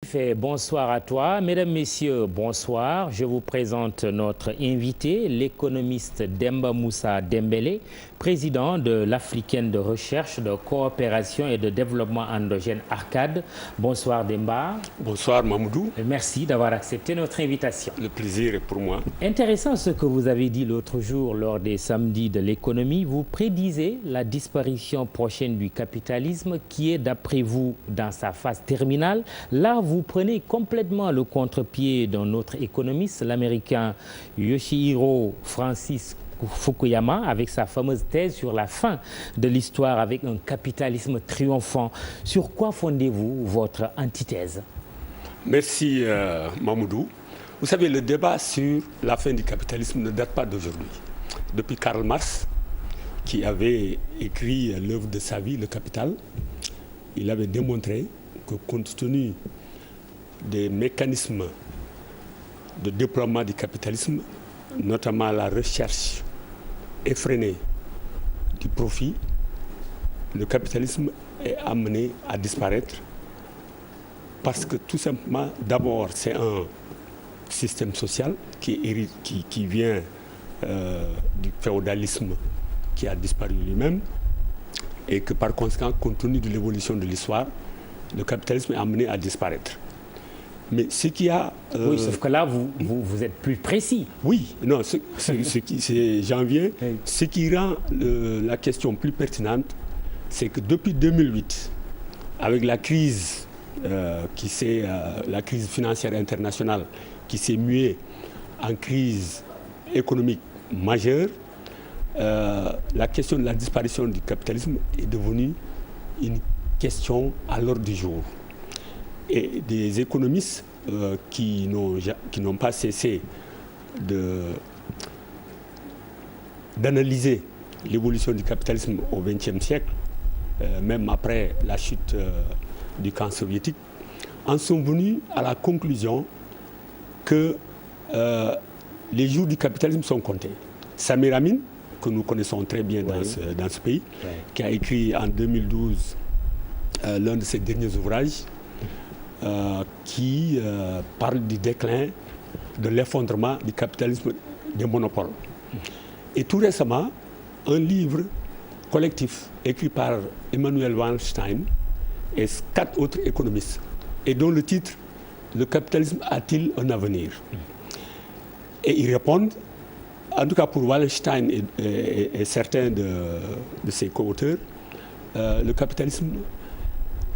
Fait bonsoir à toi. Mesdames, Messieurs, bonsoir. Je vous présente notre invité, l'économiste Demba Moussa Dembélé, président de l'Africaine de recherche, de coopération et de développement endogène Arcade. Bonsoir Demba. Bonsoir Mamoudou. Merci d'avoir accepté notre invitation. Le plaisir est pour moi. Intéressant ce que vous avez dit l'autre jour lors des samedis de l'économie. Vous prédisez la disparition prochaine du capitalisme qui est, d'après vous, dans sa phase terminale. Là, vous prenez complètement le contre-pied d'un autre économiste, l'américain Yoshihiro Francis Fukuyama, avec sa fameuse thèse sur la fin de l'histoire avec un capitalisme triomphant. Sur quoi fondez-vous votre antithèse? Merci Mamoudou. Vous savez, le débat sur la fin du capitalisme ne date pas d'aujourd'hui. Depuis Karl Marx, qui avait écrit l'œuvre de sa vie, Le Capital, il avait démontré que compte tenu des mécanismes de déploiement du capitalisme, notamment la recherche effrénée du profit, le capitalisme est amené à disparaître parce que tout simplement, d'abord, c'est un système social qui vient du féodalisme qui a disparu lui-même et que par conséquent, compte tenu de l'évolution de l'histoire, le capitalisme est amené à disparaître. Mais ce qui a... Oui, sauf que là, vous êtes plus précis. Oui, non, j'en viens. Oui. Ce qui rend la question plus pertinente, c'est que depuis 2008, avec la crise, la crise financière internationale qui s'est muée en crise économique majeure, la question de la disparition du capitalisme est devenue une question à l'ordre du jour. Et des économistes qui n'ont pas cessé d'analyser l'évolution du capitalisme au XXe siècle, même après la chute du camp soviétique, en sont venus à la conclusion que les jours du capitalisme sont comptés. Samir Amin, que nous connaissons très bien dans ce pays, qui a écrit en 2012 l'un de ses derniers ouvrages, qui parle du déclin, de l'effondrement du capitalisme des monopoles. Et tout récemment, un livre collectif écrit par Emmanuel Wallenstein et 4 autres économistes, et dont le titre « Le capitalisme a-t-il un avenir ?» Et ils répondent, en tout cas pour Wallenstein et certains de ses co-auteurs, le capitalisme...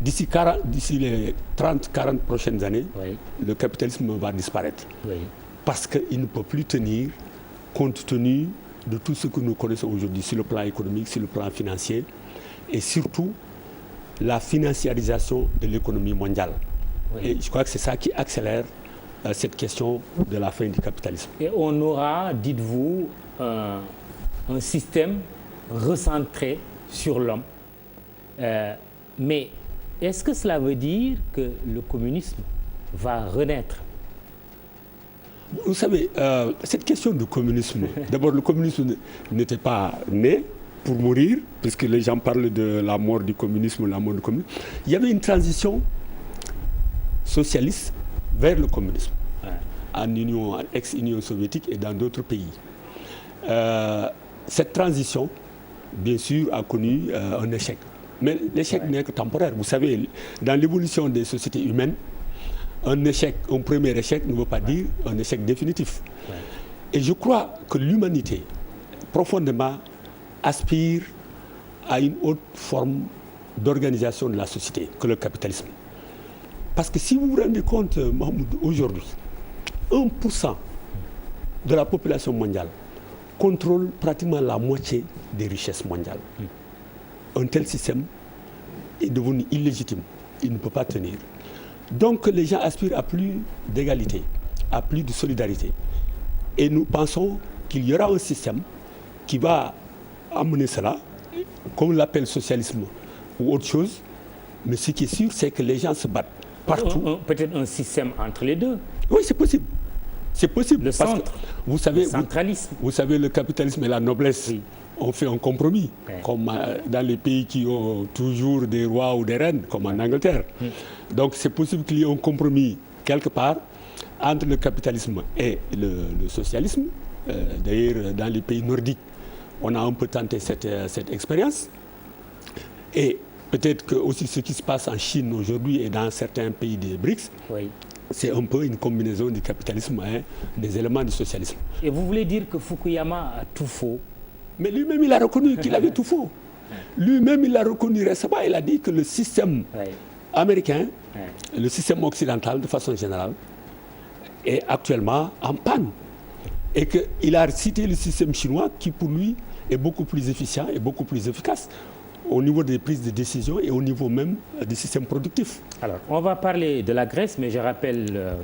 D'ici les 30-40 prochaines années, le capitalisme va disparaître. Parce qu'il ne peut plus tenir compte tenu de tout ce que nous connaissons aujourd'hui sur le plan économique, sur le plan financier, et surtout la financiarisation de l'économie mondiale. Et je crois que c'est ça qui accélère cette question de la fin du capitalisme. Et on aura, dites-vous, un système recentré sur l'homme. Mais est-ce que cela veut dire que le communisme va renaître? Vous savez, cette question du communisme, d'abord le communisme n'était pas né pour mourir, puisque les gens parlent de la mort du communisme, la mort du communisme. Il y avait une transition socialiste vers le communisme, en ex-Union soviétique et dans d'autres pays. Cette transition, bien sûr, a connu un échec. Mais l'échec n'est que temporaire. Vous savez, dans l'évolution des sociétés humaines, un premier échec ne veut pas dire un échec définitif. Et je crois que l'humanité, profondément, aspire à une autre forme d'organisation de la société que le capitalisme. Parce que si vous vous rendez compte, Mahmoud, aujourd'hui, 1% de la population mondiale contrôle pratiquement la moitié des richesses mondiales. Un tel système est devenu illégitime. Il ne peut pas tenir. Donc les gens aspirent à plus d'égalité, à plus de solidarité. Et nous pensons qu'il y aura un système qui va amener cela, comme on l'appelle socialisme ou autre chose. Mais ce qui est sûr, c'est que les gens se battent partout. Peut-être un système entre les deux. Oui, c'est possible. C'est possible. Le centre, parce que, vous savez, le centralisme. Vous savez, le capitalisme et la noblesse on fait un compromis, comme dans les pays qui ont toujours des rois ou des reines, comme en Angleterre. Donc c'est possible qu'il y ait un compromis quelque part entre le capitalisme et le socialisme. D'ailleurs, dans les pays nordiques, on a un peu tenté cette expérience. Et peut-être que aussi ce qui se passe en Chine aujourd'hui et dans certains pays des BRICS, c'est un peu une combinaison du capitalisme et des éléments du socialisme. Et vous voulez dire que Fukuyama a tout faux? Mais lui-même, il a reconnu qu'il avait tout faux. Lui-même, il l'a reconnu récemment. Il a dit que le système américain, le système occidental de façon générale, est actuellement en panne. Et qu'il a cité le système chinois qui, pour lui, est beaucoup plus efficient et beaucoup plus efficace au niveau des prises de décision et au niveau même du système productif. Alors, on va parler de la Grèce, mais je rappelle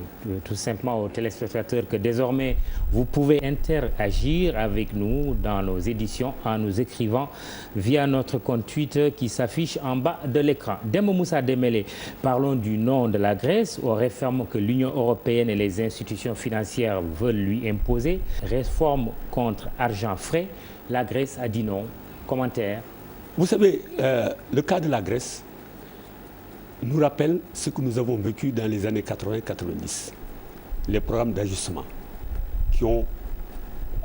tout simplement aux téléspectateurs que désormais, vous pouvez interagir avec nous dans nos éditions en nous écrivant via notre compte Twitter qui s'affiche en bas de l'écran. Demba Moussa Dembélé, parlons du nom de la Grèce aux réformes que l'Union européenne et les institutions financières veulent lui imposer. Réforme contre argent frais, la Grèce a dit non. Commentaire? Vous savez, le cas de la Grèce nous rappelle ce que nous avons vécu dans les années 80-90. Les programmes d'ajustement qui ont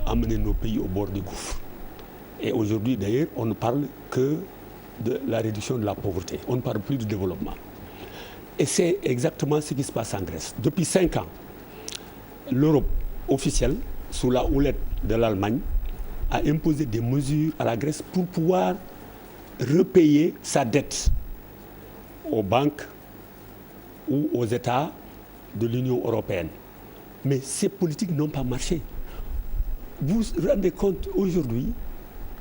amené nos pays au bord du gouffre. Et aujourd'hui, d'ailleurs, on ne parle que de la réduction de la pauvreté. On ne parle plus du développement. Et c'est exactement ce qui se passe en Grèce. Depuis 5 ans, l'Europe officielle, sous la houlette de l'Allemagne, a imposé des mesures à la Grèce pour pouvoir repayer sa dette aux banques ou aux États de l'Union européenne. Mais ces politiques n'ont pas marché. Vous vous rendez compte aujourd'hui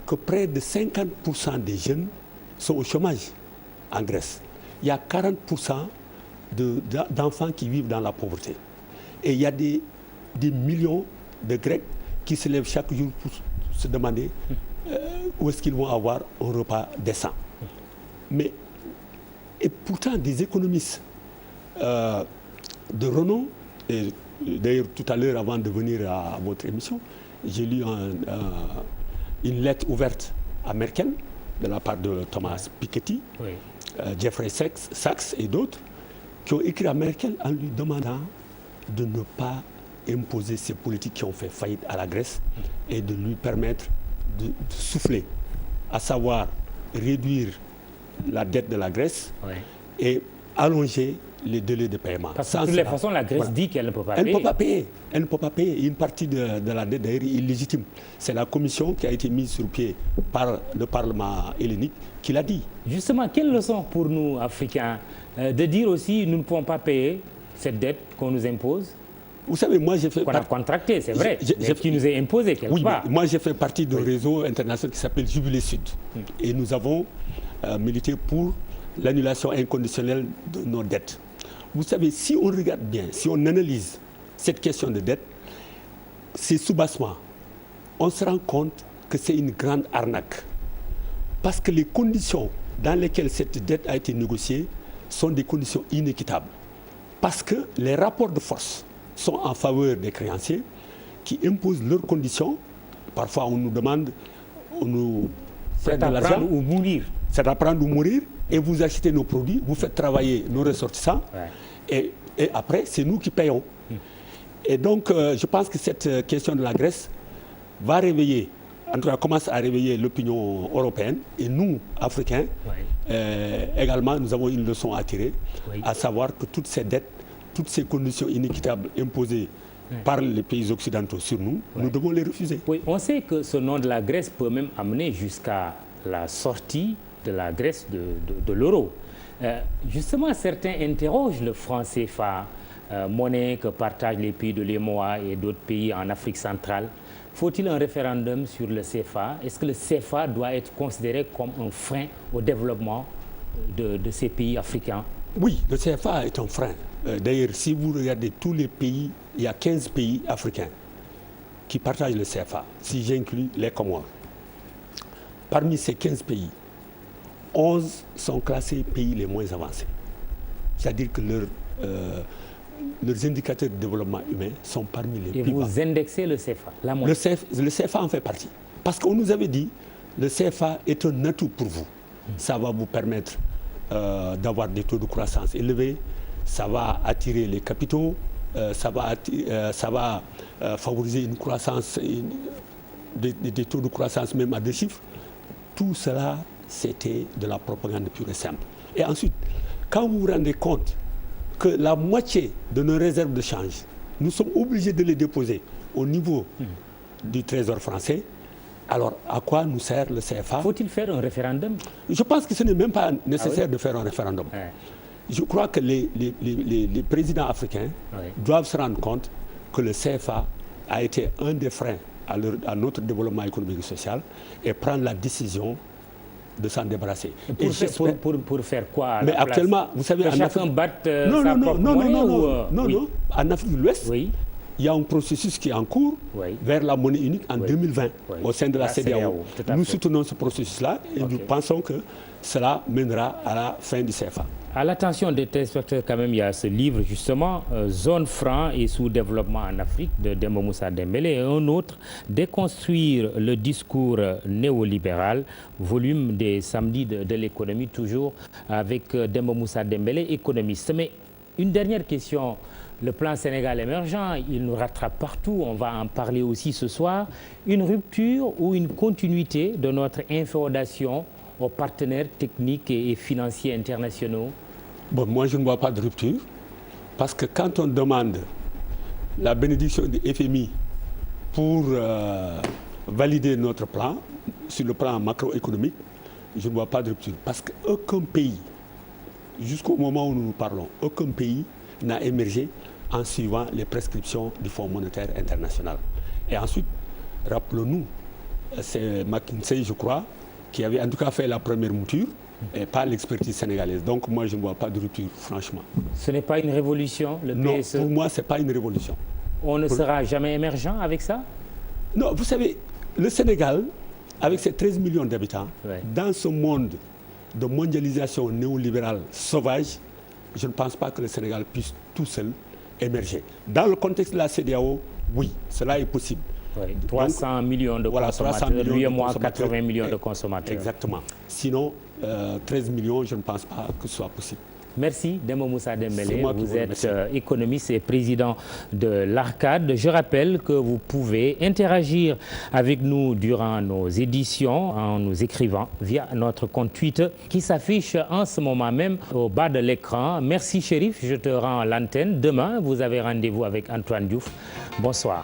que près de 50% des jeunes sont au chômage en Grèce. Il y a 40% d'enfants qui vivent dans la pauvreté. Et il y a des millions de Grecs qui se lèvent chaque jour pour se demander où est-ce qu'ils vont avoir un repas décent. Et pourtant, des économistes de renom, et d'ailleurs tout à l'heure avant de venir à votre émission, j'ai lu une lettre ouverte à Merkel de la part de Thomas Piketty, Jeffrey Sachs et d'autres, qui ont écrit à Merkel en lui demandant de ne pas imposer ces politiques qui ont fait faillite à la Grèce et de lui permettre de souffler, à savoir réduire la dette de la Grèce et allonger les délais de paiement. Parce que de toutes les façons, la Grèce dit qu'elle ne peut pas payer. Elle ne peut pas payer. Une partie de la dette d'ailleurs est illégitime. C'est la commission qui a été mise sur pied par le Parlement hellénique qui l'a dit. Justement, quelle leçon pour nous, Africains, de dire aussi nous ne pouvons pas payer cette dette qu'on nous impose? Vous savez, moi j'ai fait... Qu'on a contracté, c'est vrai, mais qui nous est imposé quelque part. Moi j'ai fait partie d'un réseau international qui s'appelle Jubilé Sud. Et nous avons milité pour l'annulation inconditionnelle de nos dettes. Vous savez, si on regarde bien, si on analyse cette question de dette, c'est sous-bassement. On se rend compte que c'est une grande arnaque. Parce que les conditions dans lesquelles cette dette a été négociée sont des conditions inéquitables. Parce que les rapports de force sont en faveur des créanciers qui imposent leurs conditions. Parfois, on nous demande, on nous prête de l'argent. C'est à prendre ou mourir. C'est à prendre ou mourir. Et vous achetez nos produits, vous faites travailler nos ressortissants. Et après, c'est nous qui payons. Et donc, je pense que cette question de la Grèce va réveiller, en tout cas commence à réveiller l'opinion européenne. Et nous, Africains, également, nous avons une leçon à tirer, à savoir que toutes ces dettes, toutes ces conditions inéquitables imposées par les pays occidentaux sur nous, nous devons les refuser. Oui, on sait que ce nom de la Grèce peut même amener jusqu'à la sortie de la Grèce de l'euro. Justement, certains interrogent le franc CFA, monnaie que partagent les pays de l'UEMOA et d'autres pays en Afrique centrale. Faut-il un référendum sur le CFA? Est-ce que le CFA doit être considéré comme un frein au développement de ces pays africains? Oui, le CFA est un frein. D'ailleurs, si vous regardez tous les pays, il y a 15 pays africains qui partagent le CFA, si j'inclus les Comores. Parmi ces 15 pays, 11 sont classés pays les moins avancés. C'est-à-dire que leurs indicateurs de développement humain sont parmi les plus bas. Et vous indexez le CFA, la monnaie. Le CFA en fait partie. Parce qu'on nous avait dit, le CFA est un atout pour vous. Ça va vous permettre d'avoir des taux de croissance élevés, ça va attirer les capitaux, ça va favoriser une croissance, des taux de croissance même à 2 chiffres. Tout cela, c'était de la propagande pure et simple. Et ensuite, quand vous vous rendez compte que la moitié de nos réserves de change, nous sommes obligés de les déposer au niveau du Trésor français, alors à quoi nous sert le CFA? Faut-il faire un référendum? Je pense que ce n'est même pas nécessaire de faire un référendum. Je crois que les présidents africains doivent se rendre compte que le CFA a été un des freins à notre développement économique et social et prendre la décision de s'en débarrasser. Pour faire quoi à la Mais place? actuellement, vous savez, que chacun batte sa propre monnaie non. En Afrique de l'Ouest, il y a un processus qui est en cours vers la monnaie unique en 2020 au sein de la CEDEAO. Nous soutenons ce processus-là et nous pensons que cela mènera à la fin du CFA. À l'attention des téléspectateurs, quand même, il y a ce livre, justement, Zone franc et sous-développement en Afrique, de Demba Moussa Dembélé, et un autre, Déconstruire le discours néolibéral, volume des samedis de l'économie, toujours avec Demba Moussa Dembélé, économiste. Mais une dernière question. Le plan Sénégal émergent, il nous rattrape partout, on va en parler aussi ce soir. Une rupture ou une continuité de notre inféodation aux partenaires techniques et financiers internationaux? Bon, moi, je ne vois pas de rupture, parce que quand on demande la bénédiction du FMI pour valider notre plan, sur le plan macroéconomique, je ne vois pas de rupture. Parce qu'aucun pays, jusqu'au moment où nous nous parlons, aucun pays n'a émergé en suivant les prescriptions du Fonds monétaire international. Et ensuite, rappelons-nous, c'est McKinsey, je crois, qui avait en tout cas fait la première mouture, et pas l'expertise sénégalaise. Donc moi, je ne vois pas de rupture, franchement. Ce n'est pas une révolution, le non, PSE? Pour moi, ce n'est pas une révolution. On ne sera jamais émergent avec ça? Non, vous savez, le Sénégal, avec ses 13 millions d'habitants, dans ce monde de mondialisation néolibérale sauvage, je ne pense pas que le Sénégal puisse tout seul émerger. Dans le contexte de la CEDEAO, oui, cela est possible. 300 millions de consommateurs, lui et moi 80 millions de consommateurs. Exactement. Sinon, 13 millions, je ne pense pas que ce soit possible. Merci Demba Moussa Dembélé, vous êtes économiste et président de l'Arcade. Je rappelle que vous pouvez interagir avec nous durant nos éditions en nous écrivant via notre compte Twitter qui s'affiche en ce moment même au bas de l'écran. Merci Chérif, je te rends l'antenne. Demain, vous avez rendez-vous avec Antoine Diouf. Bonsoir.